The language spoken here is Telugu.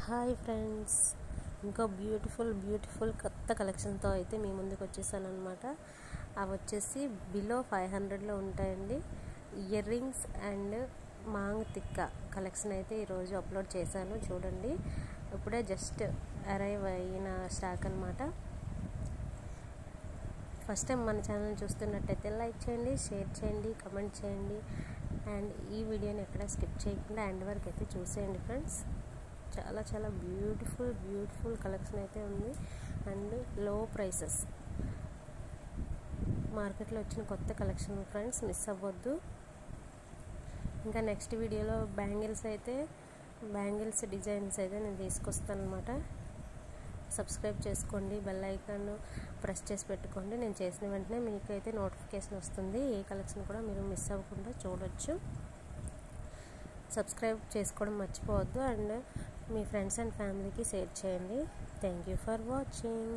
హాయ్ ఫ్రెండ్స్, ఇంకో బ్యూటిఫుల్ కొత్త కలెక్షన్తో అయితే మీ ముందుకు వచ్చేసాను అనమాట. అవి వచ్చేసి బిలో 500లో ఉంటాయండి. ఇయర్ రింగ్స్ అండ్ మాంగ్ తిక్క కలెక్షన్ అయితే ఈరోజు అప్లోడ్ చేశాను. చూడండి, ఇప్పుడే జస్ట్ అరైవ్ అయిన స్టాక్ అనమాట. ఫస్ట్ టైం మన ఛానల్ చూస్తున్నట్టయితే లైక్ చేయండి, షేర్ చేయండి, కమెంట్ చేయండి అండ్ ఈ వీడియోని ఎక్కడ స్కిప్ చేయకుండా ఎండ్ వరకు అయితే చూసేయండి ఫ్రెండ్స్. చాలా బ్యూటిఫుల్ కలెక్షన్ అయితే ఉంది అండ్ లో ప్రైసెస్. మార్కెట్లో వచ్చిన కొత్త కలెక్షన్ ఫ్రెండ్స్, మిస్ అవ్వద్దు. ఇంకా నెక్స్ట్ వీడియోలో బ్యాంగిల్స్ డిజైన్స్ అయితే నేను తీసుకొస్తాను అనమాట. సబ్స్క్రైబ్ చేసుకోండి, బెల్ ఐకాన్ ప్రెస్ చేసి పెట్టుకోండి. నేను చేసిన వెంటనే మీకు అయితే నోటిఫికేషన్ వస్తుంది. ఏ కలెక్షన్ కూడా మీరు మిస్ అవ్వకుండా చూడొచ్చు. సబ్స్క్రైబ్ చేసుకోవడం మర్చిపోవద్దు అండ్ మీ ఫ్రెండ్స్ అండ్ ఫ్యామిలీకి షేర్ చేయండి. Thank you for watching.